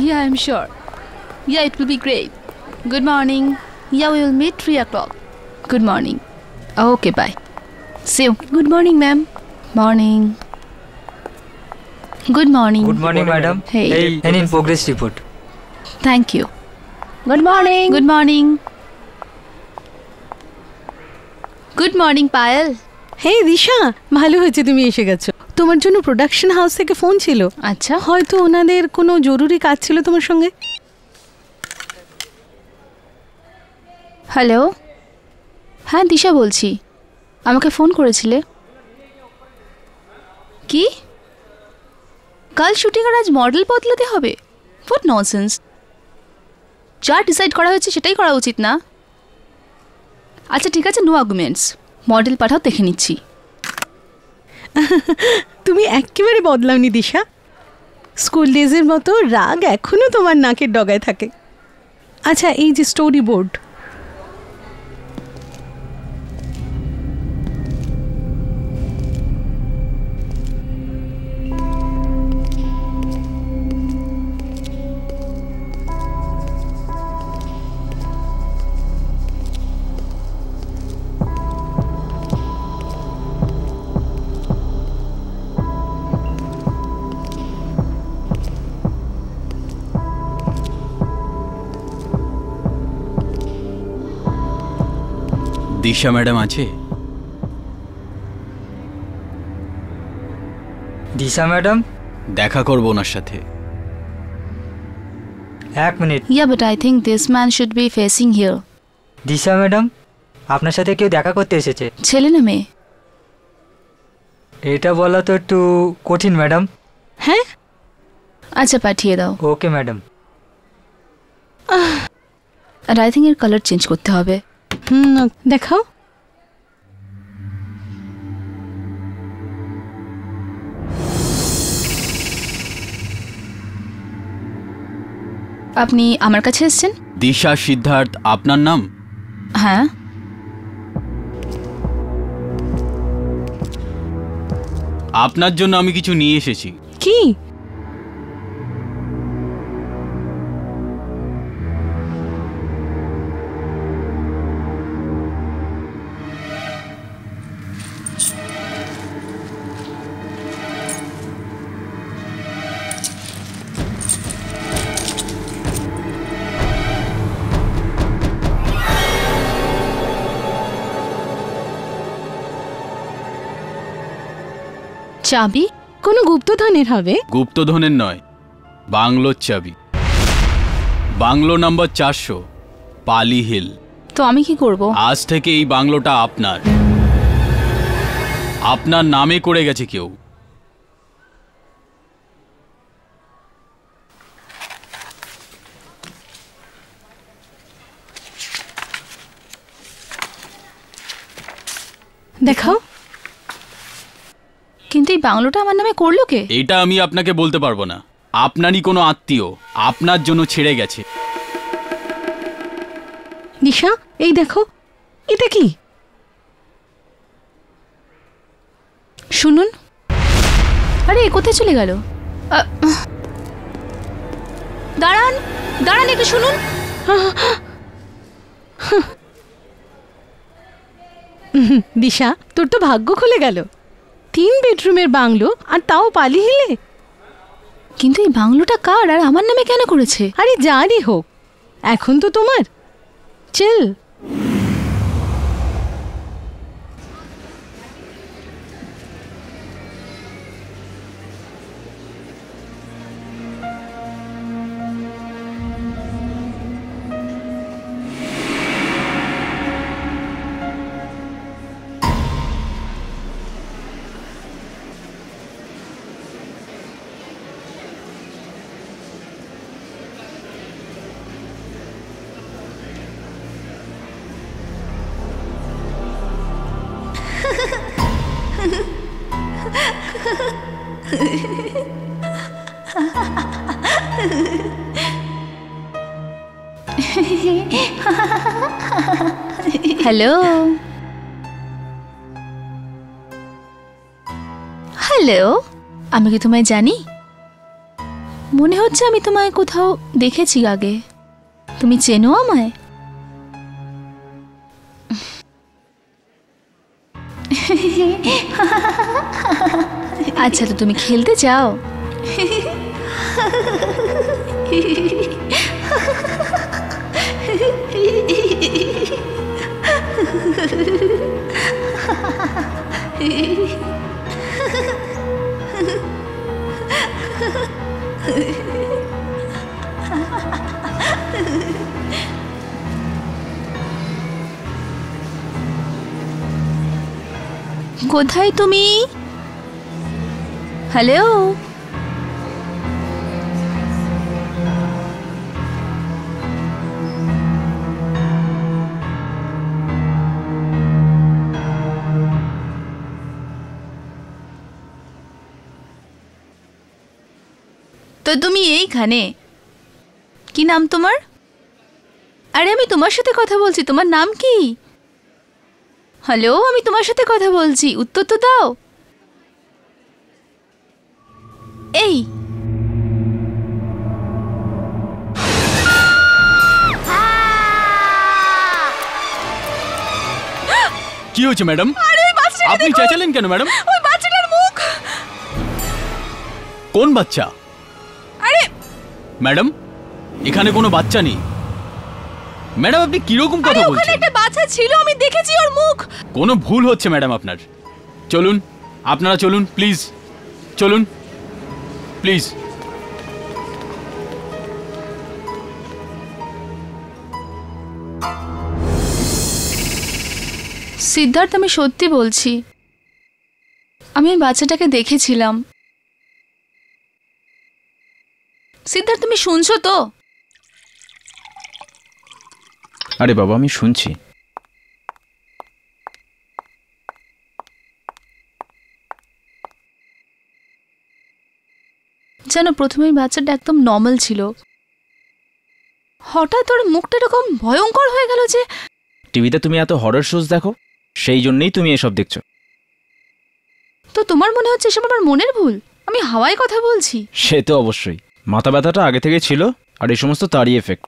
Yeah, I'm sure. Yeah, it will be great. Good morning. Yeah, we will meet 3 o'clock. Good morning. Okay, bye. See you. Good morning, ma'am. Morning. Good morning. Good morning, madam. Hey. And in progress report. Thank you. Good morning. Good morning. Good morning, Payal. হে দিশা, ভালো হয়েছে তুমি এসে গেছো। তোমার জন্য production house থেকে phone ছিল। আচ্ছা, হয়তো ওনাদের কোনো জরুরি কাজ ছিল তোমার সঙ্গে। হ্যালো। হ্যাঁ, দিশা বলছি। আমাকে ফোন করেছিলে? কি? কাল শুটিং আর আজ মডেল বদলাতে হবে? What nonsense. যা ডিসাইড করা হয়েছে সেটাই করা উচিত না? আচ্ছা ঠিক আছে, নো আর্গুমেন্টস। মডেল পাঠাও, দেখে নিচ্ছি। তুমি একেবারে বদলাওনি দিশা। স্কুল ডেজের মতো রাগ এখনো তোমার নাকের ডগায় থাকে। আচ্ছা, এই যে স্টোরি বোর্ড, দিশা ম্যাডাম আছে? দিশা ম্যাডাম, দেখা করবো ওনার সাথে। 1 minute. Yeah, but I think this man should be facing here. Disha madam, আপনার সাথে কেউ দেখা করতে এসেছে। ছেলে না মেয়ে? এটা বলা তো একটু কঠিন ম্যাডাম। হ্যাঁ আচ্ছা, পাঠিয়ে দাও। Okay madam. আর আই থিঙ্ক এর কালার চেঞ্জ করতে হবে। দেখাও। আপনি আমার কাছে এসেছেন? দিশা সিদ্ধার্থ আপনার নাম? হ্যাঁ। আপনার জন্য আমি কিছু নিয়ে এসেছি। কি? চাবি? কোনো গুপ্তধনের হবে? গুপ্তধনের নয়, বাংলোর চাবি। বাংলো নাম্বার 400, পালি হিল। তো আমি কি করব? আজ থেকে এই বাংলোটা আপনার। আপনার নামে করে গেছে কেউ। দেখাও। কিন্তু এই বাংলোটা আমার নামে করলো কে? এটা আমি আপনাকে বলতে পারবো না। আপনারই কোনো আত্মীয় আপনার জন্য ছেড়ে গেছে। দিশা, এই দেখো, এটা কি? শুনুন। আরে কোথায় চলে গেল? দাঁড়ান দাঁড়ান, একটু শুনুন। দিশা, তোর তো ভাগ্য খুলে গেল। 3 বেডরুমের বাংলো, আর তাও পালি হিলে। কিন্তু এই বাংলোটা কার আর আমার নামে কেন করেছে? আরে যারই হোক, এখন তো তোমার। চিল। হ্যালো হ্যালো, আমি কি তোমায় জানি? মনে হচ্ছে আমি তোমায় কোথাও দেখেছি আগে। তুমি চেনো আমায়? আচ্ছা, তো তুমি খেলতে চাও? কোথায় তুমি? হ্যালো? তো তুমি এইখানে? কি নাম তোমার? আরে আমি তোমার সাথে কথা বলছি, তোমার নাম কি? হ্যালো, আমি তোমার সাথে কথা বলছি, উত্তর তো দাও। এই কি হয়েছে ম্যাডাম? আরে ওই বাচ্চাটাকে আপনি দেখো। চেঁচালেন কেন ম্যাডাম? ওই বাচ্চাটার মুখ। কোন বাচ্চা? আরে ম্যাডাম, এখানে কোনো বাচ্চা নেই। ম্যাডাম, আপনি কিরকম কথা আরে ওখানে বলছেন? একটা বাচ্চা ছিল, আমি দেখেছি ওর মুখ। কোনো ভুল হচ্ছে ম্যাডাম আপনার। চলুন, আপনারা চলুন প্লিজ, চলুন প্লিজ। সিদ্ধার্থ, আমি সত্যি বলছি, আমি ওই বাচ্চাটাকে দেখেছিলাম। সিদ্ধার্থ, তুমি শুনছো তো? আরে বাবা, আমি শুনছি। যেন প্রথমে ওই বাচ্চাটা একদম নর্মাল ছিল, হঠাৎ ওর মুখটা এরকম ভয়ঙ্কর হয়ে গেল যে। টিভিতে তুমি এত হরর শোজ দেখো, সেই জন্যই তুমি এসব দেখছো। তো তোমার মনে হচ্ছে এসব আমার মনের ভুল? আমি হাওয়ায় কথা বলছি। সে তো অবশ্যই, মাথা ব্যথাটা আগে থেকে ছিল, আর এই সমস্ত তারই এফেক্ট।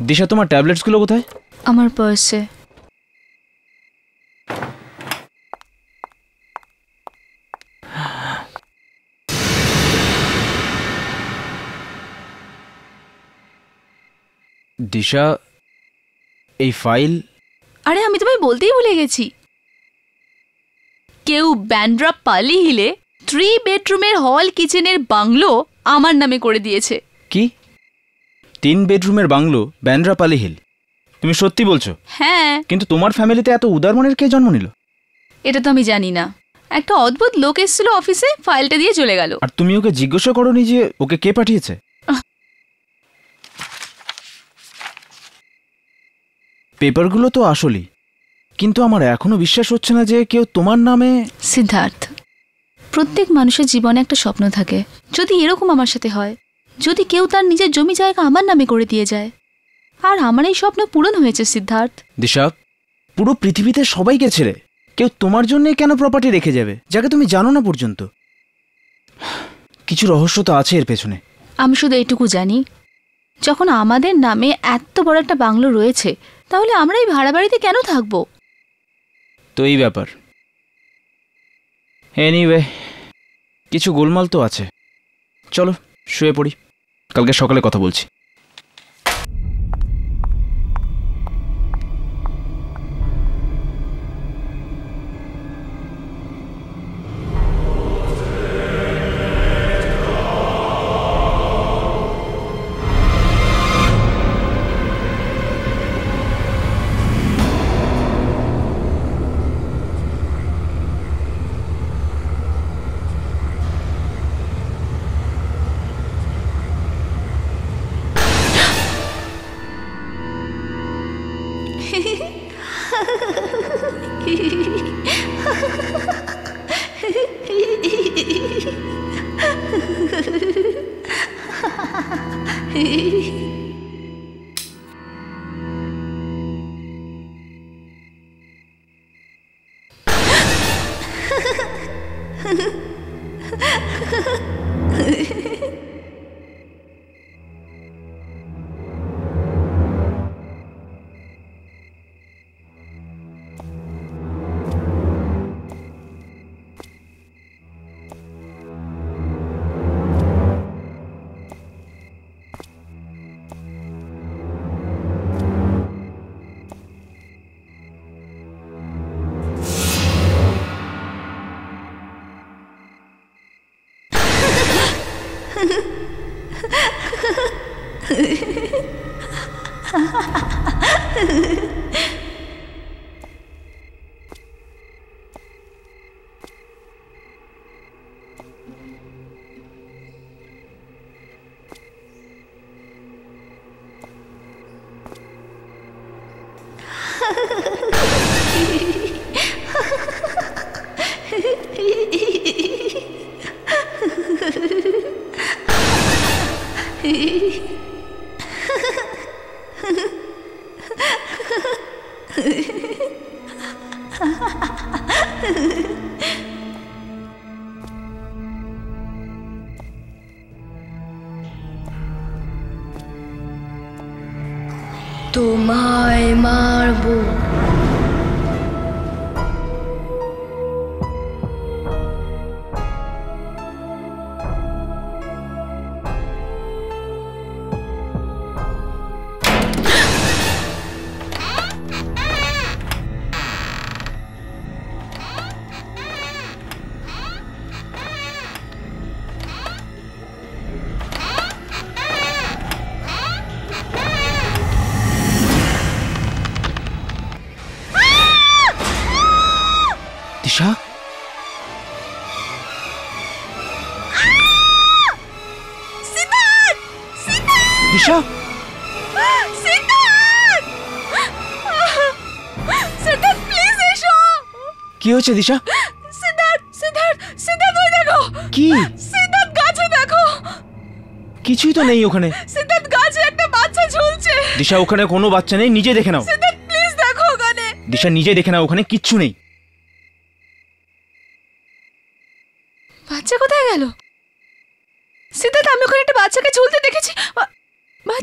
দিশা, তোমার ট্যাবলেটসগুলো কোথায়? আমার পার্সে। দিশা, এই ফাইল। আরে আমি তোমায় বলতেই ভুলে গেছি, কেউ ব্যান্ড্রা পালি হিলে 3 বেডরুমের হল কিচেনের বাংলো আমার নামে করে দিয়েছে। কি 3 বেডরুমের বাংলো ব্যান্ড্রাপালি হিল? তুমি সত্যি বলছো? হ্যাঁ, কিন্তু তোমার ফ্যামিলিতে এত উদার মনের কে জন্ম নিল? এটা তো আমি জানি না। একটা অদ্ভুত লোক এসেছিল অফিসে, ফাইলটা দিয়ে চলে গেল। আর তুমি ওকে জিজ্ঞাসা করোনি যে ওকে কে পাঠিয়েছে? পেপারগুলো তো আসলেই, কিন্তু আমার এখনো বিশ্বাস হচ্ছে না যে কেউ তোমার নামে। সিদ্ধার্থ, প্রত্যেক মানুষের জীবনে একটা স্বপ্ন থাকে। যদি এরকম আমার সাথে হয়, যদি কেউ তার নিজের জমি জায়গা আমার নামে করে দিয়ে যায়, আর আমার এই স্বপ্ন পূরণ হয়েছে সিদ্ধার্থ। দিশা, পুরো পৃথিবীতে সবাইকে ছেড়ে কেউ তোমার জন্যে কেন প্রপার্টি রেখে যাবে যাকে তুমি জানো না পর্যন্ত? কিছু রহস্য তো আছে এর পেছনে। আমি শুধু এইটুকু জানি, যখন আমাদের নামে এত বড় একটা বাংলো রয়েছে, তাহলে আমরা এই ভাড়া বাড়িতে কেন থাকবো? তো এই ব্যাপার। এনিওয়ে, কিছু গোলমাল তো আছে। চলো শুয়ে পড়ি, কালকে সকালে কথা বলছি। তোমায় মারবো। দিশা, দিশা, কি হয়েছে দিশা? কি? কিছুই তো নেই ওখানে। দিশা, ওখানে কোনো বাচ্চা নেই, নিজে দেখে নাও। দিশা, নিজে দেখে নাও, ওখানে কিচ্ছু নেই। বাচ্চা কোথায় গেল? সিদ্ধার্থ, আমি ওখানে একটা বাচ্চাকে ঝুলতে দেখেছি।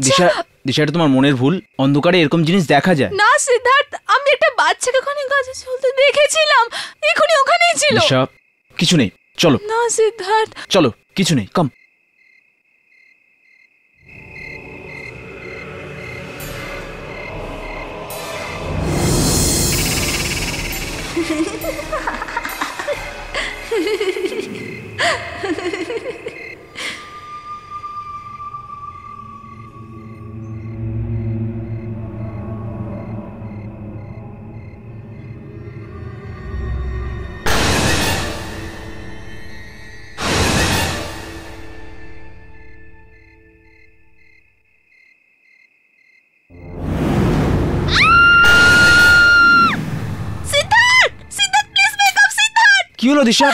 দিশা, দিশা, এটা তোমার মনের ভুল। অন্ধকারে এরকম জিনিস দেখা যায় না সিদ্ধার্থ, আমি একটা বাচ্চাকে ওখানে গাছে ঝুলতে দেখেছিলাম। এখনই ওখানেই ছিল। দিশা, কিছু নেই, চলো। না সিদ্ধার্থ, চলো, কিছু নেই, কম। কি হলো দিশা?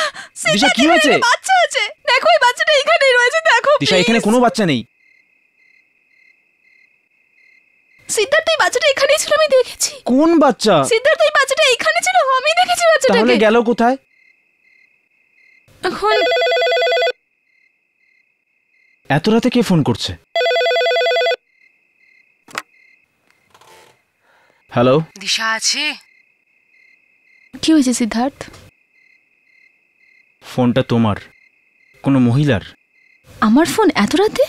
দিশা, কি হয়েছে? বাচ্চা আছে, দেখো এই বাচ্চাটা এখানেই রয়েছে, দেখো। দিশা, এখানে কোনো বাচ্চা নেই। সিদ্ধার্থ, এই বাচ্চাটা এখানেই ছিল, আমি দেখেছি। কোন বাচ্চা? সিদ্ধার্থ, এই বাচ্চাটা এখানে ছিল, আমি দেখেছি তাহলে বাচ্চাটাকে। গেল কোথায়? এখন এত রাতে কে ফোন করছে? হ্যালো, দিশা আছে? কি হয়েছে সিদ্ধার্থ? ফোনটা তোমার, কোনো মহিলার। আমার ফোন এত রাতে?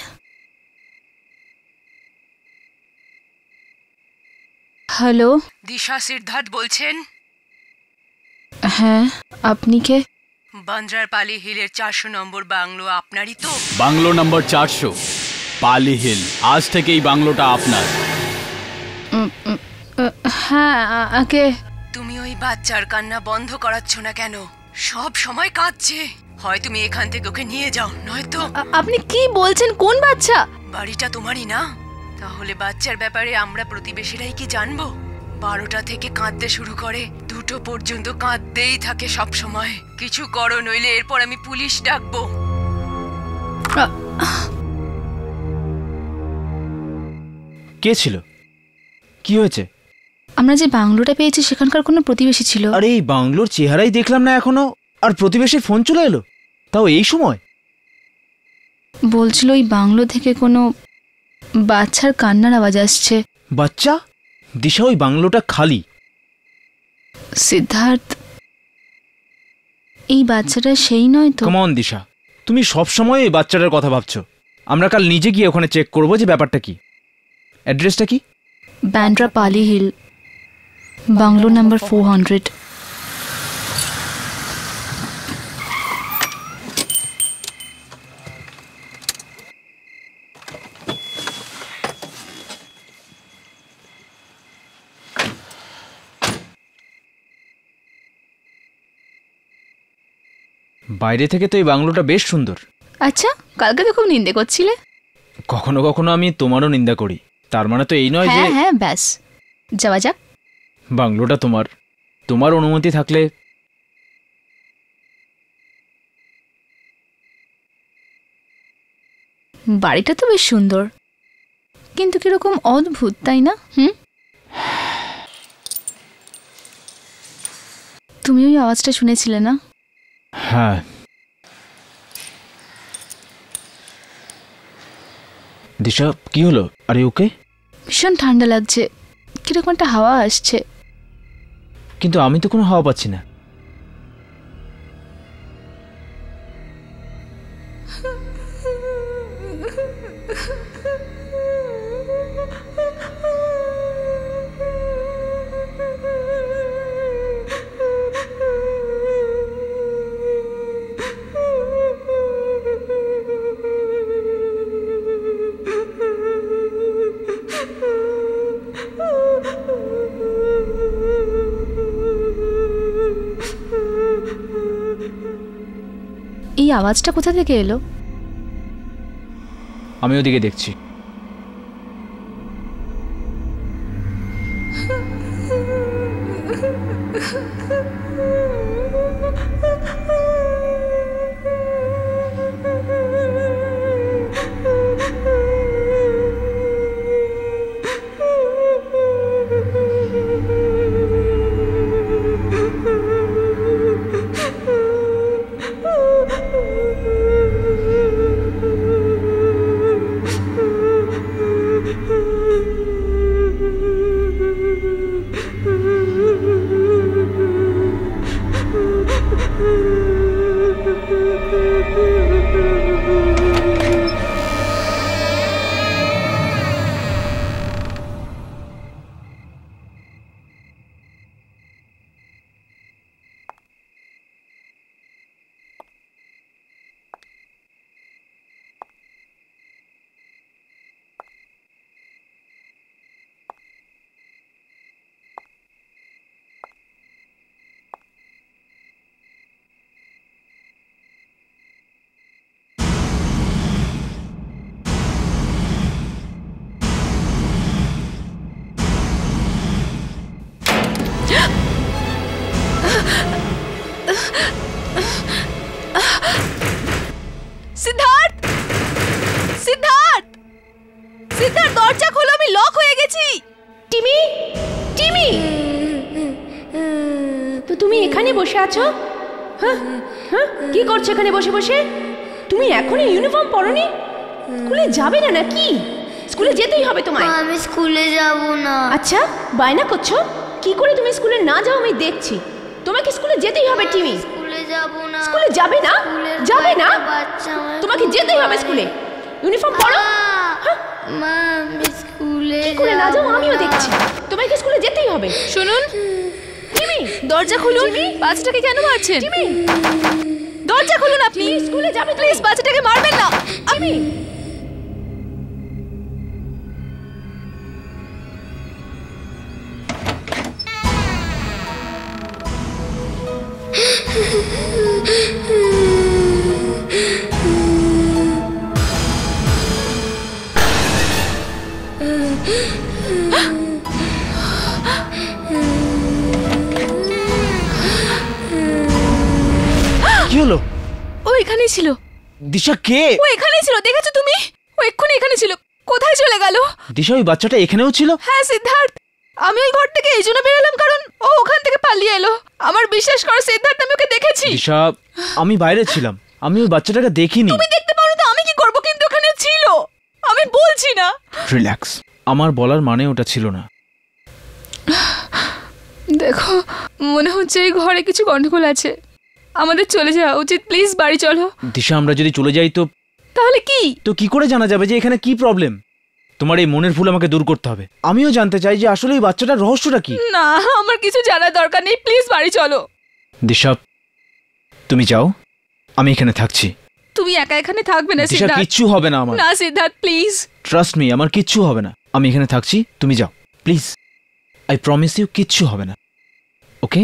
হ্যালো, দিশা সিদ্ধার্থ বলছেন? হ্যাঁ, আপনি কে? বান্দ্রার পালি হিলের 400 নম্বর বাংলো আপনারই তো? বাংলো নম্বর 400, পালি হিল। আজ থেকে এই বাংলোটা আপনার। হ্যাঁ, আগে তুমি ওই বাচ্চার কান্না বন্ধ করাচ্ছ না কেন? সব সময় কাঁদছে। হয় তুমি এখান থেকে ওকে নিয়ে যাও, নয়তো। আপনি কি বলছেন? কোন বাচ্চা? বাড়িটা তোমারই না? তাহলে বাচ্চার ব্যাপারে আমরা প্রতিবেশীরাই কি জানবো? 12টা থেকে কাঁদতে শুরু করে, 2টো পর্যন্ত কাঁদতেই থাকে সব সময়। কিছু করো, নইলে এরপর আমি পুলিশ ডাকবো। কে ছিল? কি হয়েছে? আমরা যে বাংলোটা পেয়েছি সেখানকার কোনো প্রতিবেশী ছিল। আরে, এই বাংলোর চেহারাই দেখলাম না এখনো, আর প্রতিবেশীর ফোন চলে এলো, তাও এই সময়? বলছিল ওই বাংলো থেকে কোনো বাচ্চার কান্নার আওয়াজ আসছে। বাচ্চা? দিশা, ওই বাংলোটা খালি। সিদ্ধার্থ, এই বাচ্চাটা সেই নয় তো? কাম অন দিশা, তুমি সবসময় এই বাচ্চাটার কথা ভাবছো। আমরা কাল নিজে গিয়ে ওখানে চেক করবো যে ব্যাপারটা কি। অ্যাড্রেসটা কি? ব্যান্ড্রা পালি হিল, বাংলো নাম্বার 400। বাইরে থেকে তো এই বাংলোটা বেশ সুন্দর। আচ্ছা, কালকে তো খুব নিন্দে করছিলে। কখনো কখনো আমি তোমারও নিন্দা করি, তার মানে তো এই নয় যে। হ্যাঁ হ্যাঁ, ব্যাস, যাওয়া যাক। বাংলোটা তোমার, তোমার অনুমতি থাকলে। বাড়িটা তো বেশ সুন্দর, কিন্তু কিরকম অদ্ভুত, তাই না? তুমি ওই আওয়াজটা শুনেছিলে না? হ্যাঁ। দিশা, কি হলো? আরে ওকে? ভীষণ ঠান্ডা লাগছে, কিরকম একটা হাওয়া আসছে। কিন্তু আমি তো কোনো হাওয়া পাচ্ছি না। এই আওয়াজটা কোথা থেকে এলো? আমি ওদিকে দেখছি। সিদ্ধার্থ, সিদ্ধার্থ, সিদ্ধার্থ, দরজা খোলো, আমি লক হয়ে গেছি। টিমি, টিমি, তো তুমি এখানে বসে আছো? হ্যাঁ হ্যাঁ, কি করছো এখানে বসে বসে? তুমি এখনই ইউনিফর্ম পরোনি? স্কুলে যাবে না নাকি? স্কুলে যেতেই হবে তোমায়। আমি স্কুলে যাব না। আচ্ছা, বায়না করছো? কি করে তুমি স্কুলে না যাও আমি দেখছি। তোমাকে স্কুলে যেতেই হবে টিমি। স্কুলে যাব না। স্কুলে যাবে না? যাবে না? তোমাকে যেতেই হবে স্কুলে। ইউনিফর্ম পরো। মা, আমি স্কুলে কি করে না যাও আমিও দেখছি। তোমাকে স্কুলে যেতেই হবে। শুনুন টিমি, দরজা খুলুন। বাচ্চাটাকে কেন মারছেন? টিমি, দরজা খুলুন আপনি। স্কুলে যাবে প্লিজ, বাচ্চাটাকে মারবেন না। টিমি। কি হলো? ও এখানেই ছিল। দিশা, কে? ও এখানেই ছিল, দেখেছো তুমি? ও এক্ষুনি এখানে ছিল। কোথায় চলে গেল? দিশা, ওই বাচ্চাটা এখানেও ছিল? হ্যাঁ সিদ্ধার্থ, আমি ওই ঘর থেকে এই জন্য বেরোলাম কারণ ও ওখান থেকে পালিয়ে এলো। আমার বিশ্বাস করো সিদ্ধার্থ, আমি ওকে দেখেছি। দিশা, আমি বাইরে ছিলাম, আমি ওই বাচ্চাটাকে দেখিনি। তুমি দেখতে পারো তো আমি কি করবো? কি আমি বলছি না। রিল্যাক্স, আমার বলার মানে ওটা ছিল না। দেখো, মনে হচ্ছে এই ঘরে কিছু গন্ডগোল আছে, আমাদের চলে যাওয়া উচিত। প্লিজ বাড়ি চলো। দিশা, আমরা যদি চলে যাই তো তাহলে কি? তো কি করে জানা যাবে যে এখানে কি প্রবলেম? তোমার এই মনের ভুল আমাকে দূর করতে হবে। আমিও জানতে চাই যে আসলে এই বাচ্চাটার রহস্যটা কি। না, আমার কিছু জানার দরকার নেই, প্লিজ বাড়ি চলো। দিশা, তুমি যাও, আমি এখানে থাকছি। তুমি একা এখানে থাকবে না দিশা, সিদ্ধার্থ। কিচ্ছু হবে না আমার। না সিদ্ধার্থ, প্লিজ। ট্রাস্ট মি, আমার কিচ্ছু হবে না। আমি এখানে থাকছি, তুমি যাও প্লিজ। আই প্রমিস ইউ, কিচ্ছু হবে না। ওকে?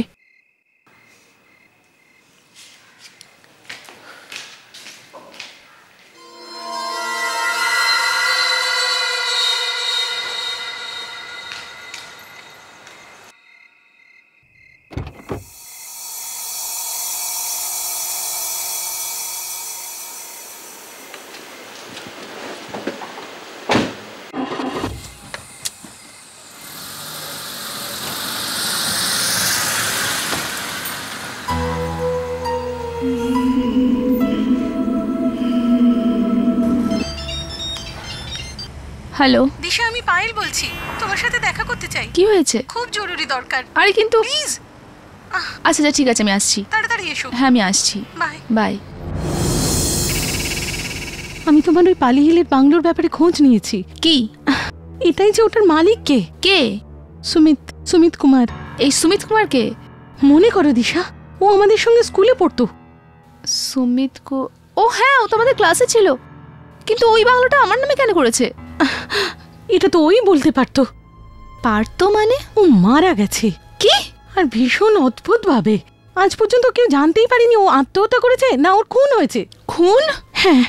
হ্যালো, দিশা, আমি পায়েল বলছি, তোমার সাথে দেখা করতে চাই। কি হয়েছে? খুব জরুরি দরকার। আরে কিন্তু প্লিজ আচ্ছা আচ্ছা, ঠিক আছে, আমি আসছি। তাড়াতাড়ি এসো। হ্যাঁ, আমি আসছি। বাই। বাই। আমি তোমার ওই পালি হিলের বাংলোর ব্যাপারে খোঁজ নিয়েছি। কি? এটাই যে ওটার মালিক কে? কে? সুমিত কুমার। এই সুমিত কুমার কে? মনে করো দিশা, ও আমাদের সঙ্গে স্কুলে পড়তো। সুমিত ও হ্যাঁ, ও তো আমাদের ক্লাসে ছিল, কিন্তু ওই বাংলাটা আমার নামে কেন করেছে? এটা তো ওই বলতে পারতো। পারতো মানে? ও মারা গেছে। কি? আর ভীষণ অদ্ভুত ভাবে। আজ পর্যন্ত কেউ জানতেই পারেনি ও আত্মহত্যা করেছে না ওর খুন হয়েছে। খুন? হ্যাঁ।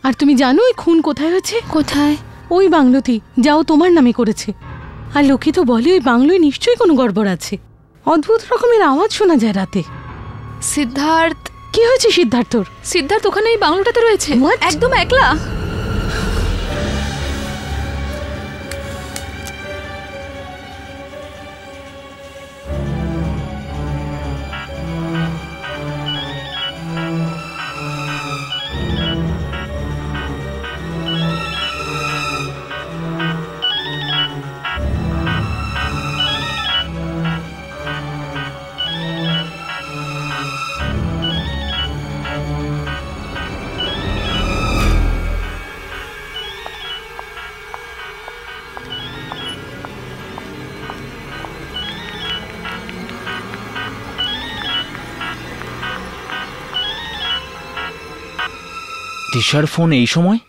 আর তুমি জানো ওই খুন কোথায় হয়েছে? কোথায়? ওই বাংলোতেই, যাও তোমার নামে করেছে। আর লোকে তো বলে ওই বাংলোয় নিশ্চয়ই কোনো গড়বড় আছে। অদ্ভুত রকমের আওয়াজ শোনা যায় রাতে। সিদ্ধার্থ? কি হয়েছে সিদ্ধার্থর? সিদ্ধার্থ ওখানে এই বাংলোটাতে রয়েছে? What? একদম একলা? দিশার ফোন এই সময়?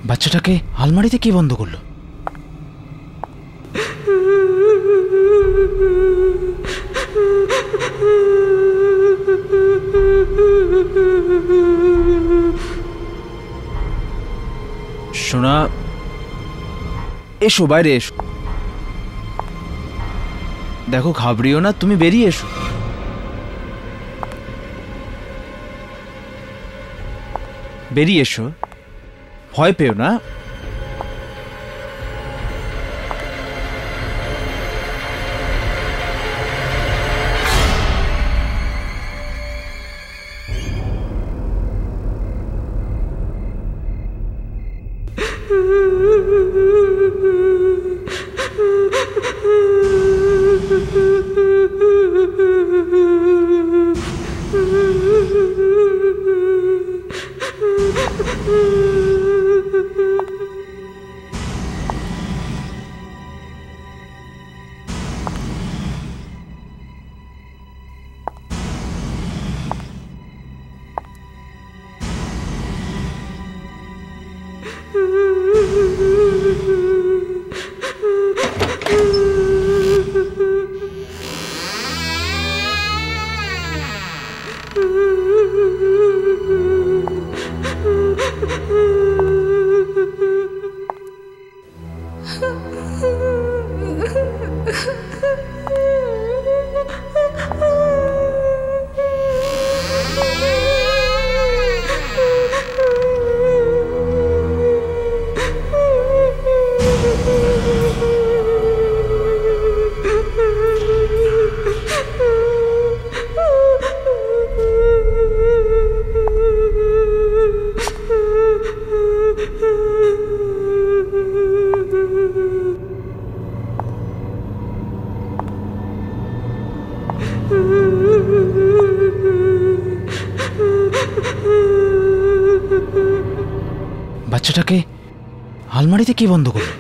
বাচ্চাটাকে আলমারিতে কে বন্ধ করলো? সোনা, এসো, বাইরে এসো। দেখো, ঘাবড়িও না, তুমি বেরিয়ে এসো। বেরিয়ে এসো, ভয় পেও না। বাচ্চাটাকে আলমারিতে কে বন্ধ করলো?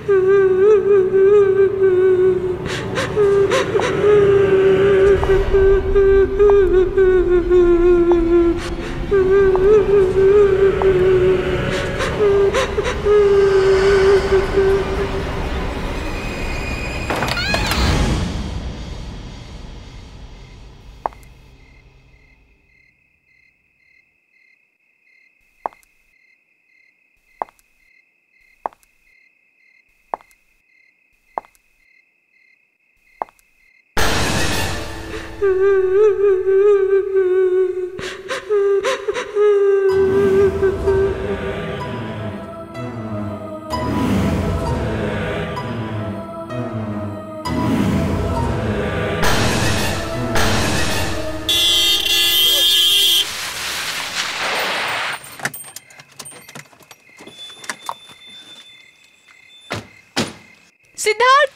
সিদ্ধার্থ,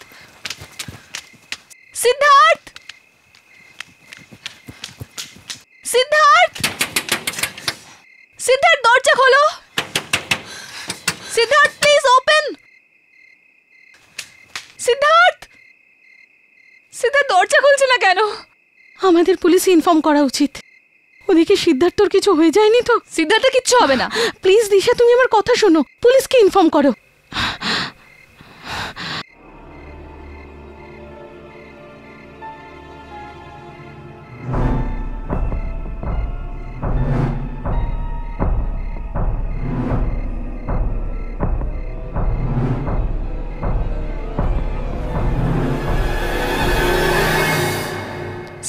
সিদ্ধার্থ, সিদ্ধার্থ, সিদ্ধার্থ, দরজা খোলো। Siddharth, please open. সিদ্ধার্থ, সিদ্ধার্থ, দরজা খুলছে না কেন? আমাদের পুলিশে ইনফর্ম করা উচিত। ওদিকে সিদ্ধার্থর কিছু হয়ে যায়নি তো? সিদ্ধার্থের কিচ্ছু হবে না। প্লিজ দিশা, তুমি আমার কথা শোনো, পুলিশকে ইনফর্ম করো।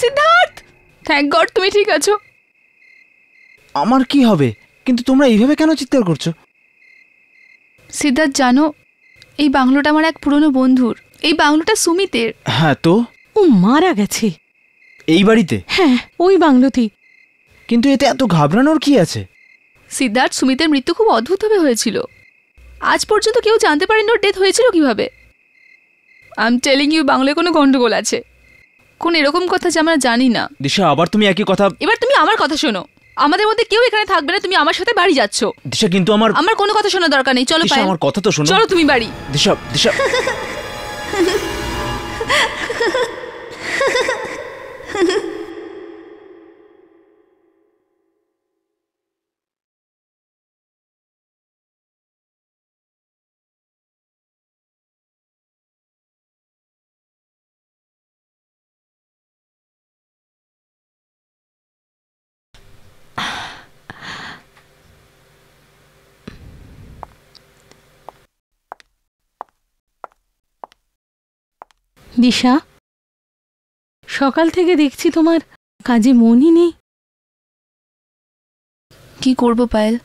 সিদ্ধার্থ, থ্যাংক গড তুমি ঠিক আছো। আমার কি হবে? কিন্তু তোমরা এইভাবে কেন চিৎকার করছো? সিদ্ধার্থ, জানো এই বাংলোটা আমার এক পুরনো বন্ধুর। এই বাংলোটা সুমিতের। হ্যাঁ তো? ও মারা গেছে এই বাড়িতে? হ্যাঁ, ওই বাংলোতেই। কিন্তু এতে এত ঘাবড়ানোর কি আছে? সিদ্ধার্থ, সুমিতের মৃত্যু খুব অদ্ভুতভাবে হয়েছিল। আজ পর্যন্ত কেউ জানতে পারেনি ওর ডেথ হয়েছিল কিভাবে। আই এম টেলিং ইউ, বাংলায় কোনো গন্ডগোল আছে। কোন এরকম কথা যে আমরা জানি না। দিশা, আবার তুমি একই কথা। এবার তুমি আমার কথা শোনো। আমাদের মধ্যে কেউ এখানে থাকবে না, তুমি আমার সাথে বাড়ি যাচ্ছ। দিশা, কিন্তু আমার কোনো কথা শোনার দরকার নেই। চলো দিশা, পায়েল, আমার কথা তো শোনো। চলো তুমি বাড়ি। দিশা, দিশা। দিশা, সকাল থেকে দেখছি তোমার কাজে মনই নেই। কি করব পায়েল,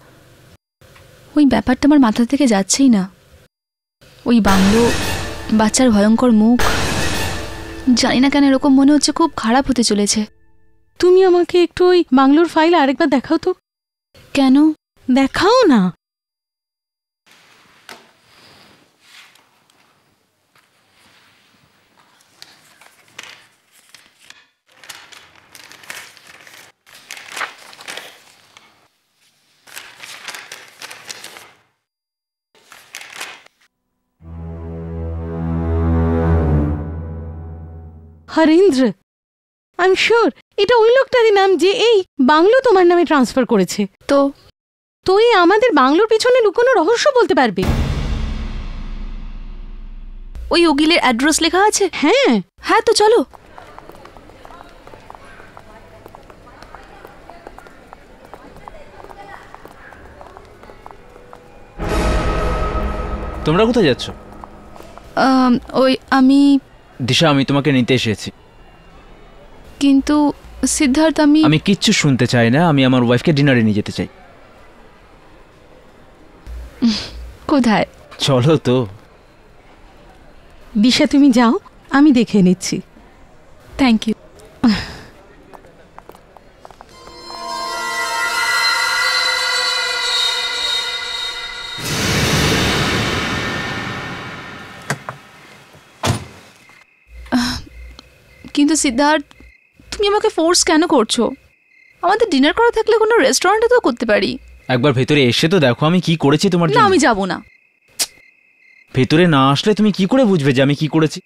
ওই ব্যাপারটা আমার মাথা থেকে যাচ্ছেই না। ওই বাংলো, বাচ্চার ভয়ঙ্কর মুখ, জানি না কেন এরকম মনে হচ্ছে খুব খারাপ হতে চলেছে। তুমি আমাকে একটু ওই বাংলোর ফাইল আরেকবার দেখাও তো। কেন? দেখাও না। হরেন্দ্র, আই এম শিওর এটা ওই লোকটারই নাম যে এই বাংলো তোমার নামে ট্রান্সফার করেছে। তো তুই আমাদের বাংলোর পিছনে লুকোনো রহস্য বলতে পারবে? ওই উকিলের অ্যাড্রেস লেখা আছে? হ্যাঁ হ্যাঁ, তো চলো। তোমরা কোথায় যাচ্ছ? ওই আমি দিশা, আমি তোমাকে নিতে এসেছি। কিন্তু সিদ্ধার্থ আমি কিচ্ছু শুনতে চাই না। আমি আমার ওয়াইফকে ডিনারে নিয়ে যেতে চাই। কোথায়? চলো তো। দিশা তুমি যাও, আমি দেখে নিচ্ছি। Thank you. কিন্তু সিদ্ধার্থ, তুমি আমাকে ফোর্স কেন করছো? আমাদের ডিনার করা থাকলে কোনো রেস্টুরেন্টে তো করতে পারি। একবার ভেতরে এসে তো দেখো আমি কি করেছি তোমার না, জন্য। আমি যাব না। ভেতরে না আসলে তুমি কি করে বুঝবে যে আমি কি করেছি?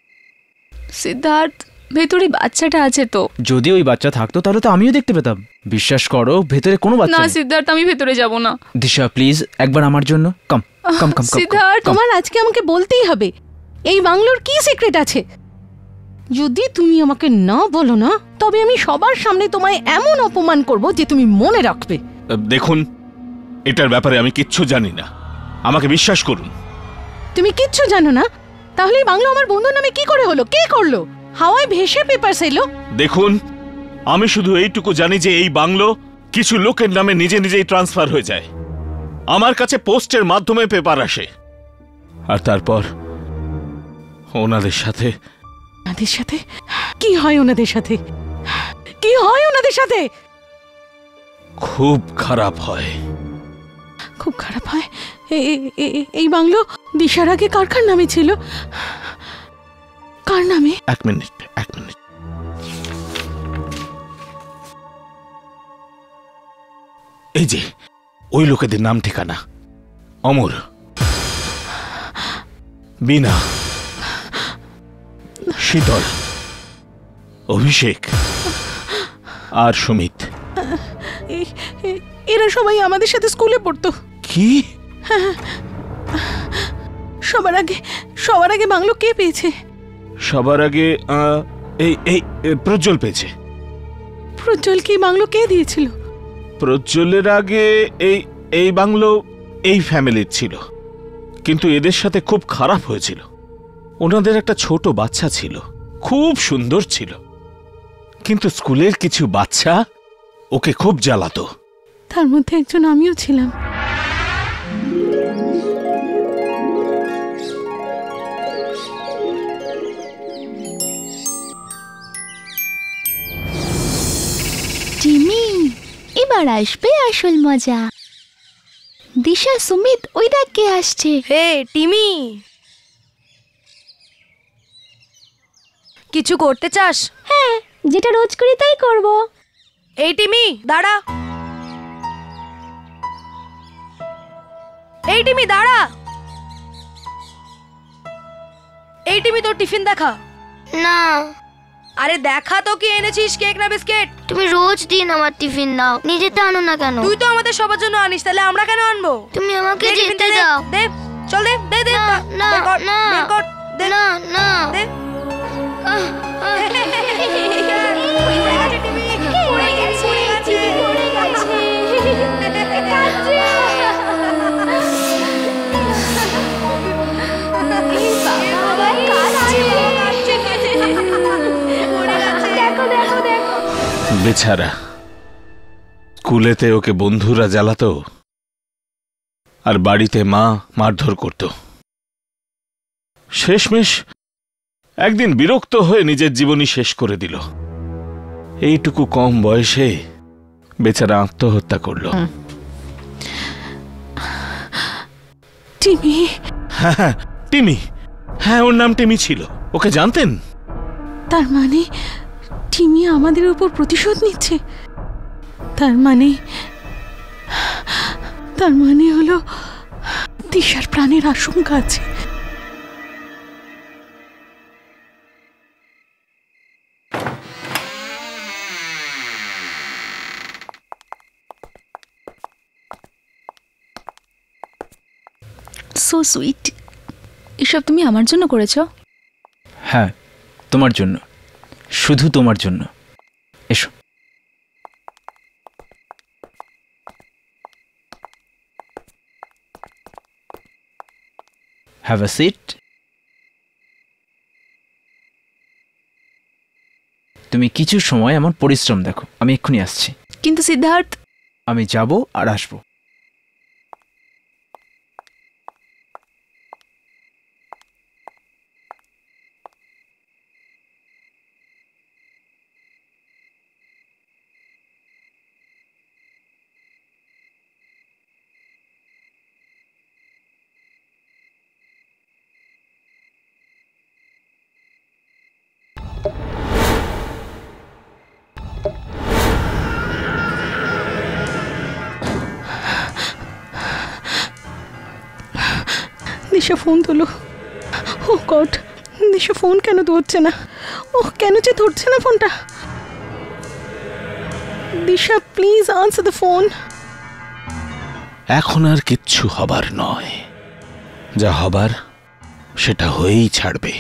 সিদ্ধার্থ, ভেতরে বাচ্চাটা আছে তো। যদি ওই বাচ্চা থাকতো তাহলে তো আমিও দেখতে পেতাম। বিশ্বাস করো, ভেতরে কোনো বাচ্চা না নেই। সিদ্ধার্থ, আমি ভেতরে যাব না। দিশা প্লিজ, একবার আমার জন্য। কাম কাম কাম কাম। সিদ্ধার্থ, তোমার আজকে আমাকে বলতেই হবে এই বাংলোর কি সিক্রেট আছে। যদি তুমি আমাকে না বলো না, তবে আমি সবার সামনে তোমায় এমন অপমান করব যে তুমি মনে রাখবে। দেখুন, এটার ব্যাপারে আমি কিচ্ছু জানি না, আমাকে বিশ্বাস করুন। তুমি কিচ্ছু জানো না? তাহলে এই বাংলো আমার বন্ধুর নামে কি করে হলো? কে করলো? হাওয়ায় ভেসে পেপারস এলো? দেখুন, আমি শুধু এইটুকু জানি যে এই বাংলো কিছু লোকের নামে নিজে নিজেই ট্রান্সফার হয়ে যায়। আমার কাছে পোস্টের মাধ্যমে পেপার আসে, আর তারপর ওনাদের সাথে ওনাদের সাথে কি হয়? ওনাদের সাথে কি হয়? ওনাদের সাথে খুব খারাপ হয়। খুব খারাপ হয়? এই বাংলো দিশার আগে কার কার নামে ছিল? কার নামে? এক মিনিট। এই যে ওই লোকেদের নাম ঠিকানা: অমর, বীণা, শীতল, অভিষেক আর সুমিত। এরা সবাই আমাদের সাথে স্কুলে পড়তো। কি? সবার আগে বাংলো কে পেয়েছে? সবার আগে এই প্রজ্জ্বল পেয়েছে। প্রজ্জ্বল কি বাংলো কে দিয়েছিল? প্রজ্জ্বলের আগে এই বাংলো এই ফ্যামিলির ছিল, কিন্তু এদের সাথে খুব খারাপ হয়েছিল। ওনাদের একটা ছোট বাচ্চা ছিল, খুব সুন্দর ছিল, কিন্তু স্কুলের কিছু বাচ্চা ওকে খুব জ্বালাতো। তার মধ্যে একজন আমিও ছিলাম। টিমি, এবার আসবে আসল মজা। দিশা, সুমিত, ওই দেখ কে আসছে। হে টিমি, কিছু করতে চাস? হ্যাঁ, যেটা রোজ করি তাই করব। এই টিমি দাঁড়া। এই টিমি দাঁড়া। এই টিমি, তোর টিফিন দেখা। না, আরে দেখা তো, কি এনেছিস? কেক না বিস্কিট? তুমি রোজ দিন আমার টিফিন দাও, নিজেতে আনো না কেন? তুই তো আমাদের সবার জন্য আনিস, তাহলে আমরা কেন আনবো? তুমি আমাকে দে টিফিনটা যেতে দে, দাও। দে, চল দে, দে দে। না, না, বের কর, না। বের কর, দে। না, না। দে। আহ, আহ। বেচারা, স্কুলেতে ওকে বন্ধুরা জ্বালাতো, আর বাড়িতে মা মারধর করত। শেষমেশ একদিন বিরক্ত হয়ে নিজের জীবনই শেষ করে দিল। এইটুকু কম বয়সে বেচারা আত্মহত্যা করল। টিমি? হ্যাঁ, টিমি। হ্যাঁ, ওর নাম টিমি ছিল। ওকে জানতেন? তার মানে টিমি আমাদের উপর প্রতিশোধ নিচ্ছে। তার মানে হলো দিশার প্রাণের আশঙ্কা আছে। So sweet. এসব তুমি আমার জন্য করেছো? হ্যাঁ, তোমার জন্য, শুধু তোমার জন্য। এসো। Have a seat. তুমি কিছু সময় আমার পরিশ্রম দেখো, আমি এক্ষুনি আসছি। কিন্তু সিদ্ধার্থ, আমি যাব আর আসবো। দিশা ফোন তোলো। ও গড, দিশা ফোন কেন ধরছে না? ও কেন যে ধরছে না ফোনটা? দিশা প্লিজ আনসার দ্য ফোন। এখন আর কিচ্ছু হবার নয়, যা হবার সেটা হয়েই ছাড়বে।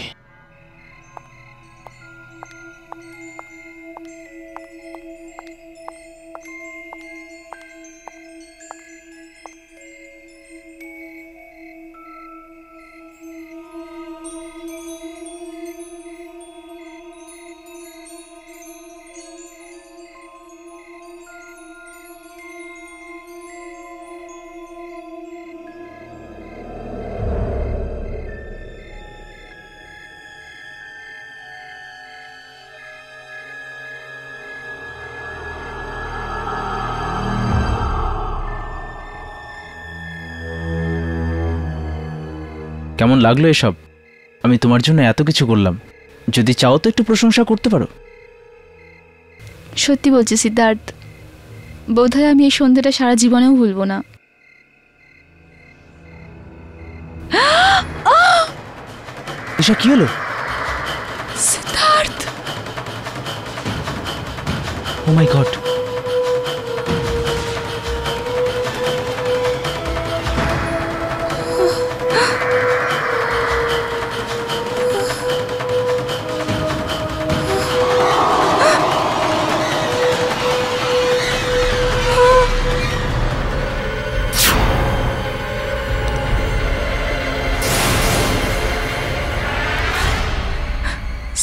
কেমন লাগলো এসব? আমি তোমার জন্য এত কিছু করলাম, যদি চাও তো একটু প্রশংসা করতে পারো। সত্যি বলছি সিদ্ধার্থ, বোধহয় আমি এই সন্ধ্যাটা সারা জীবনেও ভুলবো না। দিশা, কি হলো? সিদ্ধার্থ, ও মাই গড,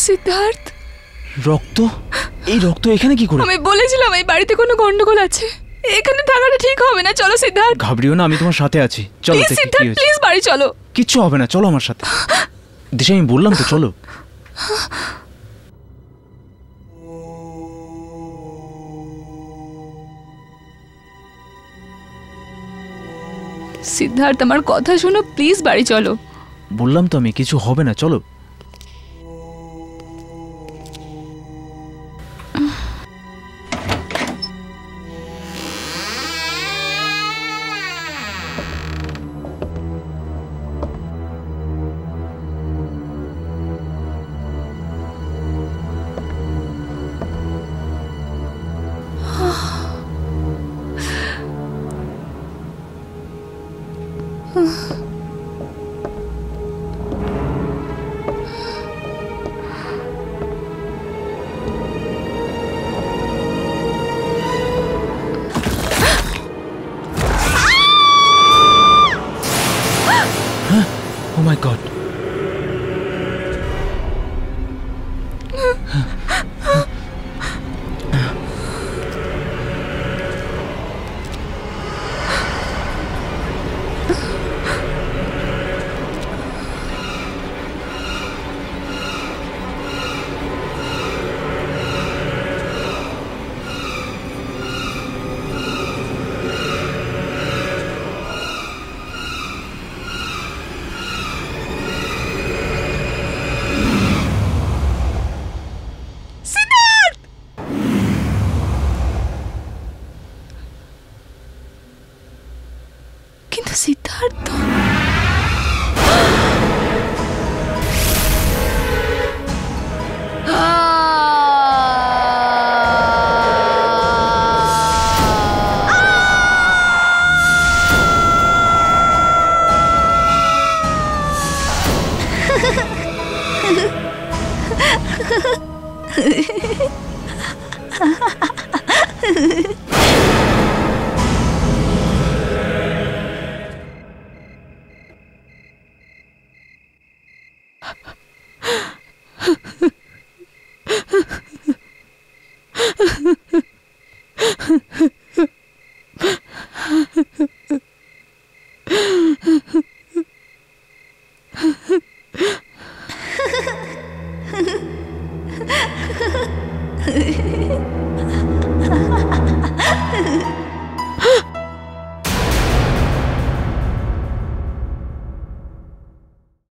সিদ্ধার্থ, রক্ত! এই রক্ত এখানে কি করে? আমি বলেছিলাম এই বাড়িতে কোনো গন্ডগোল আছে, এখানে থাকাটা ঠিক হবে না। চলো সিদ্ধার্থ, ঘাবড়িও না, আমি তোমার সাথে আছি। চলো, প্লিজ দেখি কি সিদ্ধার্থ, হয়েছে। প্লিজ বাড়ি চলো। কিচ্ছু হবে না, চলো আমার সাথে। দিশা, আমি বললাম তো চলো। সিদ্ধার্থ, আমার কথা শোনো, প্লিজ বাড়ি চলো। বললাম তো আমি, কিছু হবে না, চলো। Oh my God. কিন্তু সিদ্ধার্থ